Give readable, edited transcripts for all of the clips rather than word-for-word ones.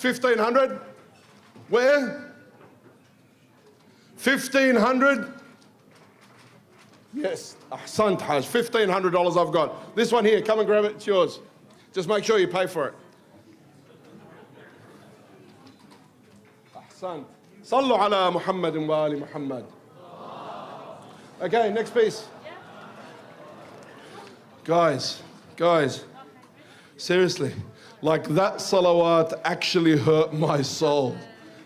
1,500? Where? 1,500? Yes, Ahsant Haj, $1,500 I've got. This one here, come and grab it, it's yours. Just make sure you pay for it. Ahsant. Sallu ala Muhammadin wa ali Muhammad. Okay, next piece. Guys, seriously, like that salawat actually hurt my soul.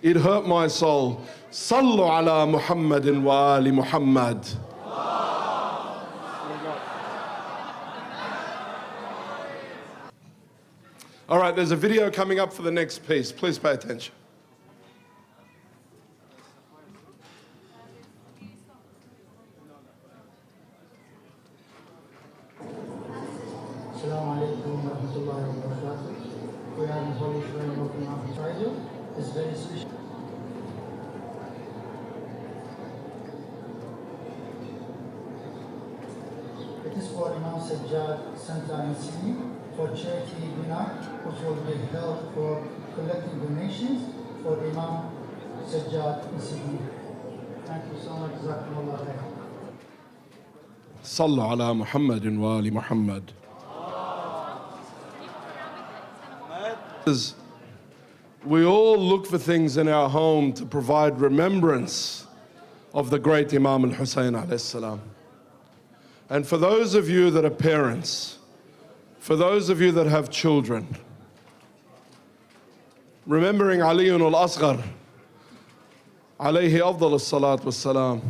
It hurt my soul. Sallu ala Muhammadin wa ali Muhammad. All right, there's a video coming up for the next piece. Please pay attention. Assalamu alaikum wa rahmatullahi wa barakatuh. We are in the Holy Shrine of Al-Sajjad. It's very special. It is for Imam Al-Sajjad Center in Sydney for charity dinner, which will be held for collecting donations for Imam Al-Sajjad in Sydney. Thank you so much. Jazakumullah khair. Sallu ala Muhammadin wa ali Muhammad. We all look for things in our home to provide remembrance of the great Imam al-Hussein alayhi salam. And for those of you that are parents, for those of you that have children, remembering Ali al-Asghar, alayhi afdal as-salat was-salam,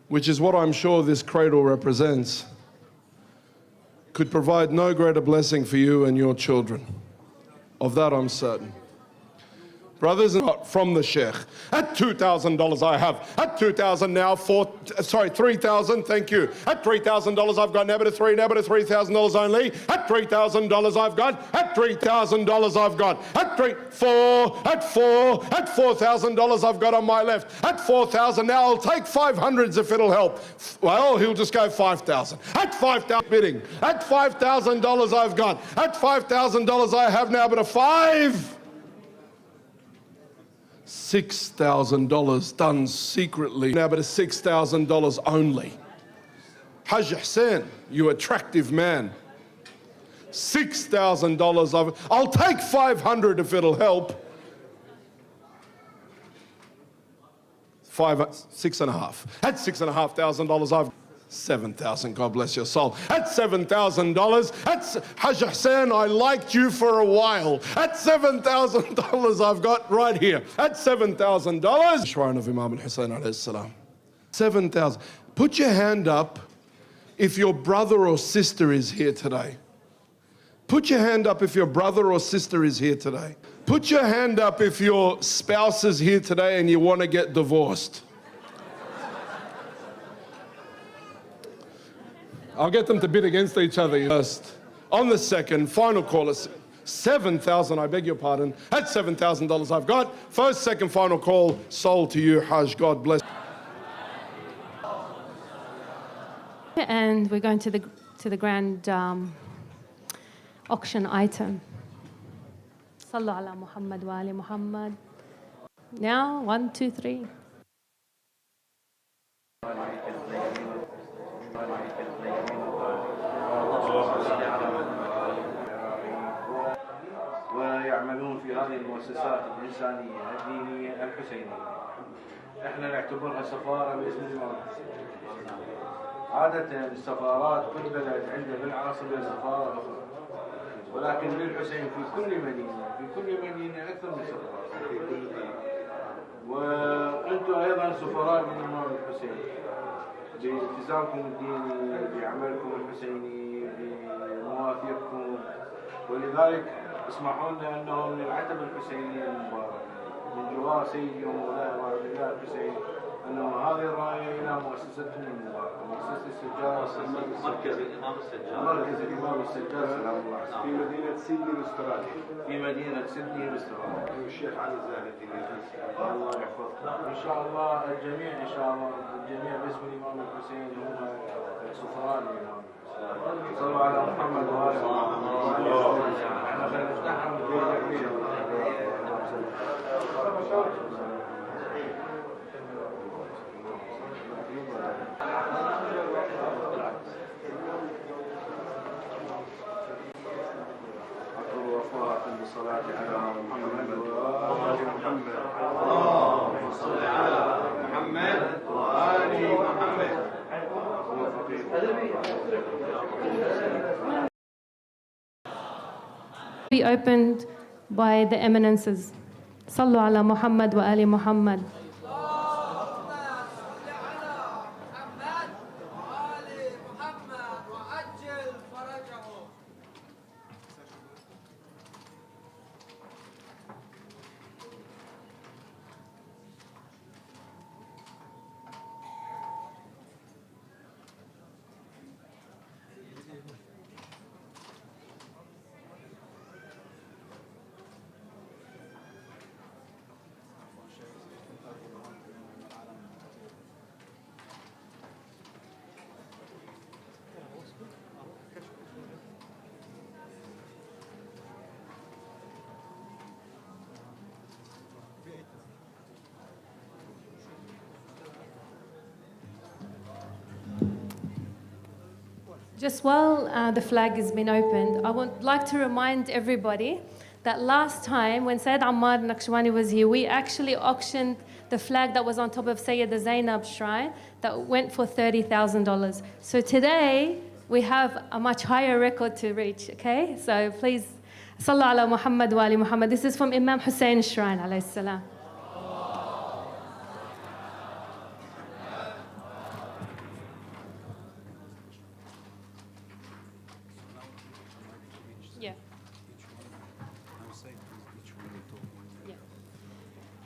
which is what I'm sure this cradle represents, could provide no greater blessing for you and your children. Of that I'm certain. Brothers and from the Sheikh. At $2,000 I have. At $2,000 now, 3,000, thank you. At $3,000 I've got, now to $3,000 only. At $3,000 I've got. At $3,000 I've got. At $4,000 I've got on my left. At 4,000 now, I'll take 500s if it'll help. Well, he'll just go 5,000. At 5,000 bidding. At $5,000 I've got. At $5,000 I have now, but a $6,000 done secretly. Now, but it's $6,000 only. Hajj Hussein, you attractive man. $6,000. I'll take 500 if it'll help. 6.5. At $6,500 I've 7,000, God bless your soul. At $7,000, that's Hajj Hussein, I liked you for a while. At $7,000 I've got right here. At $7,000, Shrine of Imam al-Hussein alayhi salam. 7,000. Put your hand up if your brother or sister is here today. Put your hand up if your brother or sister is here today. Put your hand up if your spouse is here today and you want to get divorced. I'll get them to bid against each other first. On the second, final call is 7,000, I beg your pardon. At $7,000 I've got. First, second, final call, sold to you, Hajj, God bless. And we're going to the grand auction item. Sallu ala Muhammad wa ali Muhammad. Now, 1, 2, 3. ويعملون في هذه المؤسسات الإنسانية الدينية الحسينية. احنا نعتبرها سفارة باسم الإمام الحسين. عادة السفارات كل بلد عنده بالعاصمة سفارة أخرى. ولكن للحسين في كل مدينة أكثر من سفارة. وأنتم أيضا سفراء للإمام الحسين. بالتزامكم الديني، بعملكم الحسيني، بمواثيقكم، ولذلك اسمحوا لنا انه من العتبه الحسينيه المباركه من جوار سيدي ومولاي عبد الله الحسين انه هذه الرايه الى مؤسستهم المباركه مؤسسه السجاد مركز الامام السجاد سلام الله عليه في مدينه سيدني الاستراليه الشيخ علي الزاهدي الله يحفظه ان شاء الله الجميع باسم الامام الحسين هم سفراء الامام صلوا على محمد وآله. احنا بنفتحهم بالصلاة على محمد وآل محمد. اللهم صل على محمد وآل محمد. Be opened by the eminences. صلوا على محمد وآل محمد. Just while the flag has been opened, I would like to remind everybody that last time when Sayyid Ammar Naqshbani was here, we actually auctioned the flag that was on top of Sayyida Zainab's shrine that went for $30,000. So today we have a much higher record to reach, okay? So please, Sallu ala Muhammad wa ali Muhammad. This is from Imam Hussein's shrine, alayhi salam.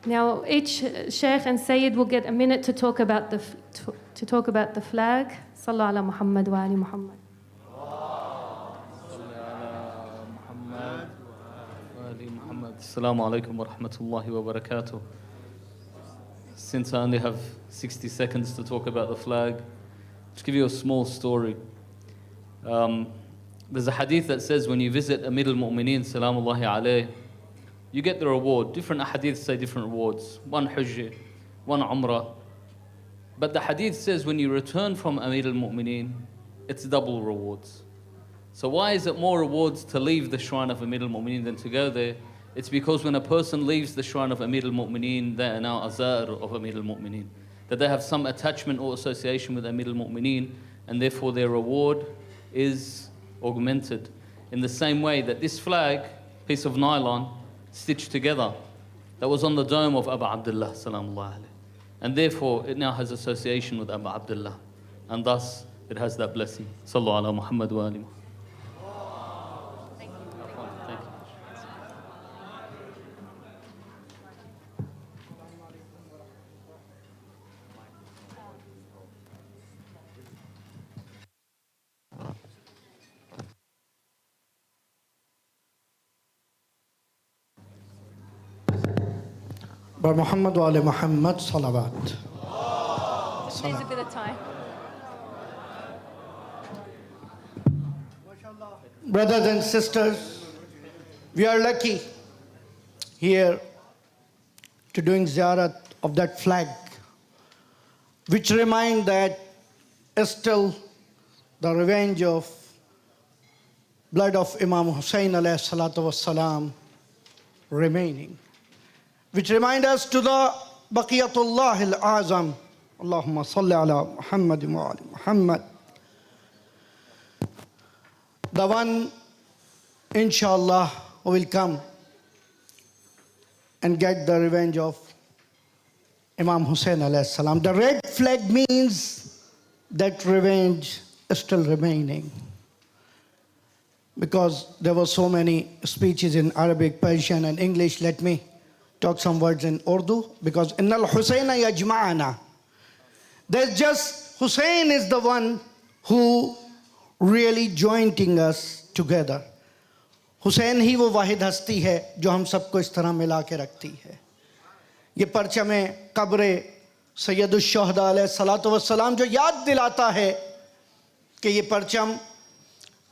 Now, each Sheikh and Sayyid will get a minute to talk about the flag. Sallu ala Muhammad wa ali Muhammad. Assalamu alaikum wa rahmatullahi wa barakatuh. Since I only have 60 seconds to talk about the flag, just give you a small story. There's a hadith that says when you visit Amir al-Mu'mineen, salamullahi alayh, you get the reward. Different hadiths say different rewards. One hujjah, one umrah. But the hadith says when you return from Amir al-Mu'mineen, it's double rewards. So why is it more rewards to leave the shrine of Amir al-Mu'mineen than to go there? It's because when a person leaves the shrine of Amir al-Mu'mineen, they are now azar of Amir al-Mu'mineen. That they have some attachment or association with Amir al-Mu'mineen, and therefore their reward is augmented. In the same way that this flag, piece of nylon, stitched together, that was on the dome of Abu Abdullah salamullah alayhi. And therefore it now has association with Abu Abdullah, and thus it has that blessing. Sallu ala Muhammad wa ali Muhammad. By Muhammad wa ali Muhammad, salawat. Needs a bit of time. Brothers and sisters, we are lucky here to doing ziyarat of that flag, which remind that still the revenge of blood of Imam Hussein alayhi salatu wassalam remaining, which remind us to the Baqiyatullah al-Azam. Allahumma salli ala Muhammad wa ali Muhammad. The one, inshallah, who will come and get the revenge of Imam Hussein alayhi salam. The red flag means that revenge is still remaining. Because there were so many speeches in Arabic, Persian, and English, let me talk some words in Urdu, because Innal Husayna yajma'ana. There's just Hussein is the one who really joining us together. Hussein ही वो वाहिद हस्ती है जो हम सबको इस तरह मिला के रखती है. ये परचम कब्र सैयदुश शुहदा अलैहिस्सलातु वस्सलाम जो याद दिलाता है कि ये परचम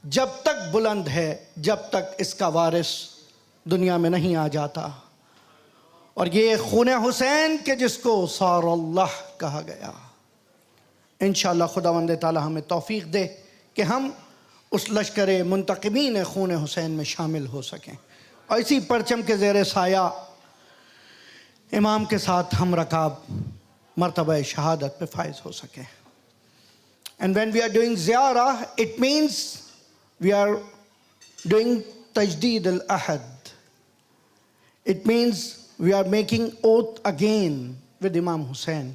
जब तक बुलंद है, जब तक इसका वारिस दुनिया में नहीं आ जाता. और ये खून हुसैन के जिसको सारल्लाह कहा गया. इंशाअल्लाह खुदावंद ताला हमें तौफीक दे कि हम उस लश्कर मुंतक़िमीन खून हुसैन में शामिल हो सकें. और इसी परचम के ज़ेरे साया इमाम के साथ हम रकाब मर्तबा शहादत पे फाइज हो सके. And when we are doing ziyarah, it means we are doing tajdeed al-ahad. It means we are making oath again with Imam Hussein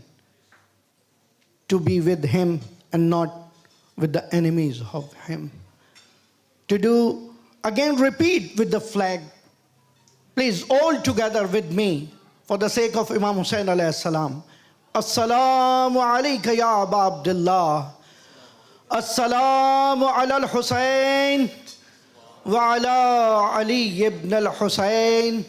to be with him and not with the enemies of him. To do, again repeat with the flag. Please, all together with me, for the sake of Imam Hussein alayhi salam. Assalamu alayka ya Aba Abdullah. Assalamu ala al-Hussein wa ala Ali ibn al-Hussein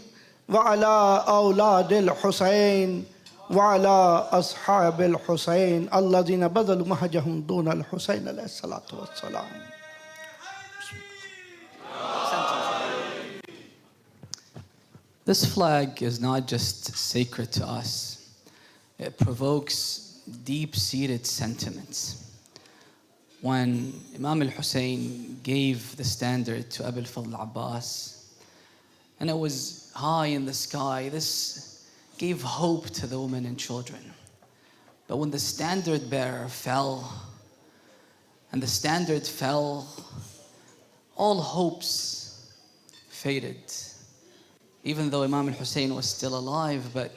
wa ala awlad al-Hussein wa ala ashab al-Hussein alladhina badalu mahajahum duna al-Hussein alayhi salatu wassalam. This flag is not just sacred to us, it provokes deep-seated sentiments. When Imam al-Hussein gave the standard to Abu al-Fadl Abbas, and it was high in the sky, this gave hope to the women and children. But when the standard bearer fell, and the standard fell, all hopes faded. Even though Imam al-Hussein was still alive, but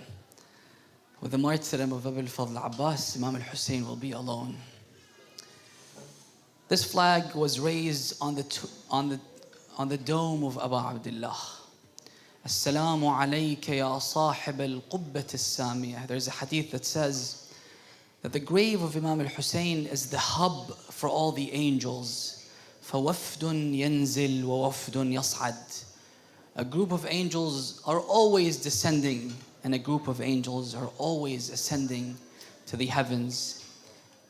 with the martyrdom of Abu al-Fadl Abbas, Imam al-Hussein will be alone. This flag was raised on the dome of Abu Abdullah. Assalamu alayka ya sahib al-qubbat al-samiyah. There's a hadith that says that the grave of Imam al-Hussein is the hub for all the angels. فَوَفْدٌ يَنزِلْ وَوَفْدٌ يَصْعَدْ. A group of angels are always descending, and a group of angels are always ascending to the heavens.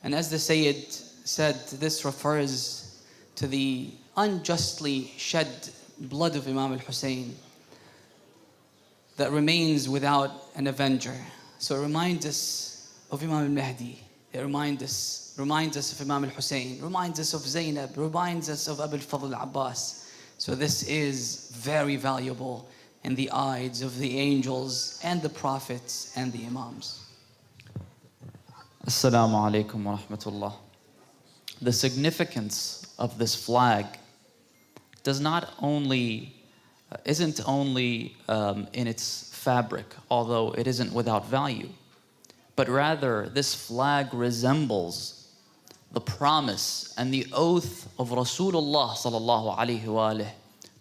And as the Sayyid said, this refers to the unjustly shed blood of Imam al-Hussein that remains without an avenger. So it reminds us of Imam al-Mahdi. It reminds us of Imam al-Hussein, reminds us of Zainab, reminds us of Abu al-Fadl Abbas. So this is very valuable in the eyes of the angels and the prophets and the imams. Assalamu alaikum wa rahmatullah. The significance of this flag isn't only in its fabric, although it isn't without value, but rather this flag resembles the promise and the oath of Rasulullah sallallahu alayhi wa alihi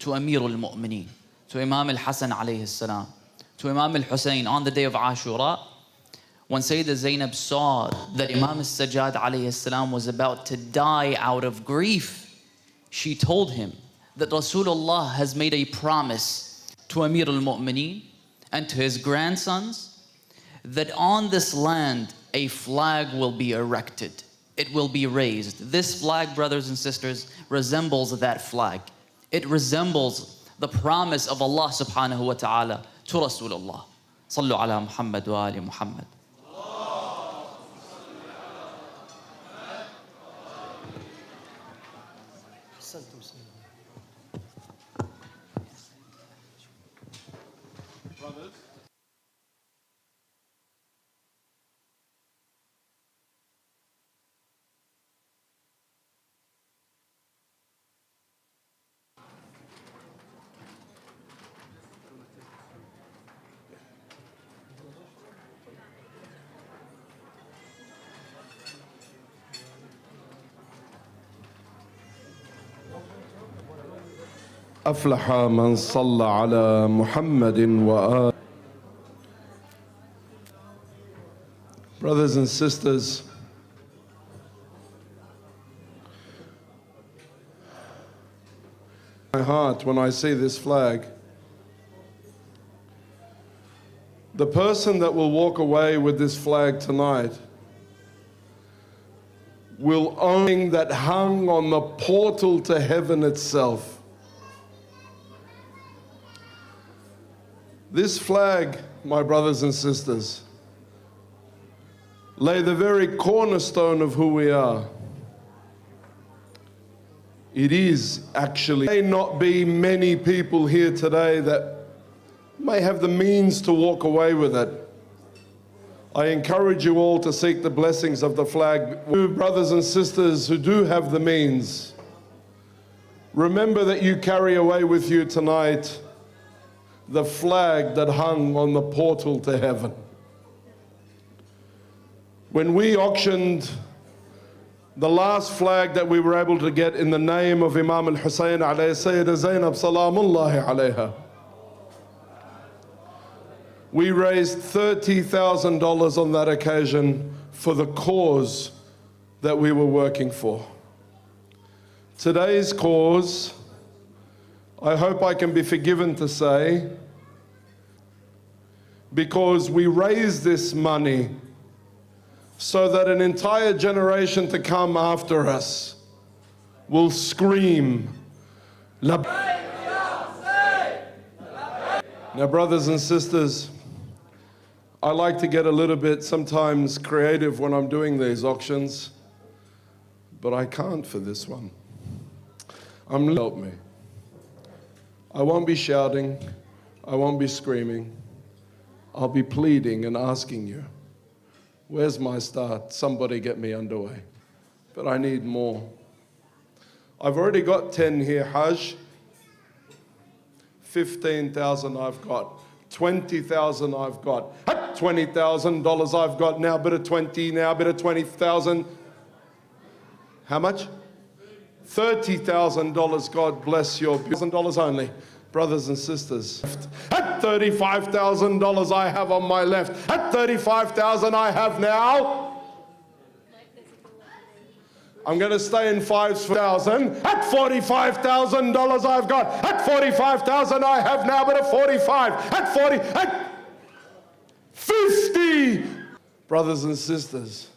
to Amir al-Mu'mineen, to Imam al-Hasan alayhi salam, to Imam al-Hussein on the day of Ashura. When Sayyidah Zainab saw that Imam al-Sajjad alayhi salam was about to die out of grief, she told him that Rasulullah has made a promise to Amir al-Mu'mineen and to his grandsons that on this land a flag will be erected. It will be raised. This flag, brothers and sisters, resembles that flag. It resembles the promise of Allah subhanahu wa ta'ala to Rasulullah. Sallu ala Muhammad wa ali Muhammad. أفلح من صلى على محمد وآله. Brothers and sisters, my heart when I see this flag, the person that will walk away with this flag tonight will own that hung on the portal to heaven itself. This flag, my brothers and sisters, lay the very cornerstone of who we are. It is actually, may not be many people here today that may have the means to walk away with it. I encourage you all to seek the blessings of the flag. You brothers and sisters who do have the means, remember that you carry away with you tonight the flag that hung on the portal to heaven. When we auctioned the last flag that we were able to get in the name of Imam al-Hussein alayhi Sayyida Zainab salamullahi alayha, we raised $30,000 on that occasion for the cause that we were working for. Today's cause, I hope I can be forgiven to say, because we raised this money so that an entire generation to come after us will scream, Labbaik Ya Hussein! Now, brothers and sisters, I like to get a little bit sometimes creative when I'm doing these auctions, but I can't for this one. Help me. I won't be shouting, I won't be screaming. I'll be pleading and asking you, where's my start? Somebody get me underway. But I need more. I've already got 10 here, Hajj. 15,000 I've got. 20,000 I've got. $20,000 I've got now, bit of 20 now, bit of 20,000. How much? $30,000, God bless your $1,000 only. Brothers and sisters, at $35,000 I have on my left, at $35,000 I have now. I'm going to stay in fives for 1,000. At $45,000 I've got. At $45,000 I have now, but at 45. At 40. At 50. Brothers and sisters,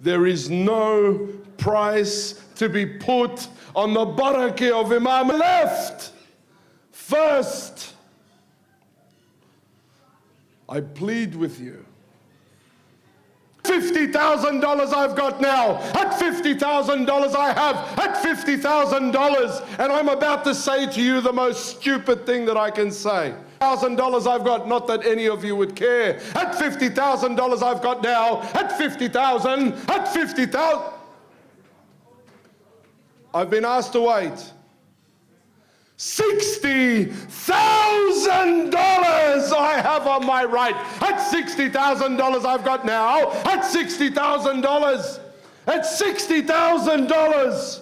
there is no price to be put on the barakah of Imam left. First, I plead with you. $50,000 I've got now. At $50,000 I have. At $50,000. And I'm about to say to you the most stupid thing that I can say. $1,000 I've got, not that any of you would care. At $50,000 I've got now. At 50,000. At 50,000. I've been asked to wait. $60,000 I have on my right. At $60,000 I've got now. At $60,000. At $60,000.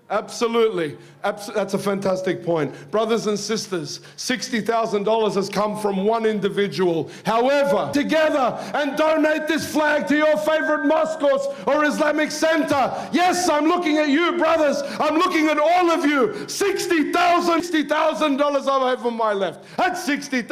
Absolutely. That's a fantastic point. Brothers and sisters, $60,000 has come from one individual. However, together and donate this flag to your favorite mosque or Islamic center. Yes, I'm looking at you, brothers. I'm looking at all of you. $60,000 I have on my left. At $60,000.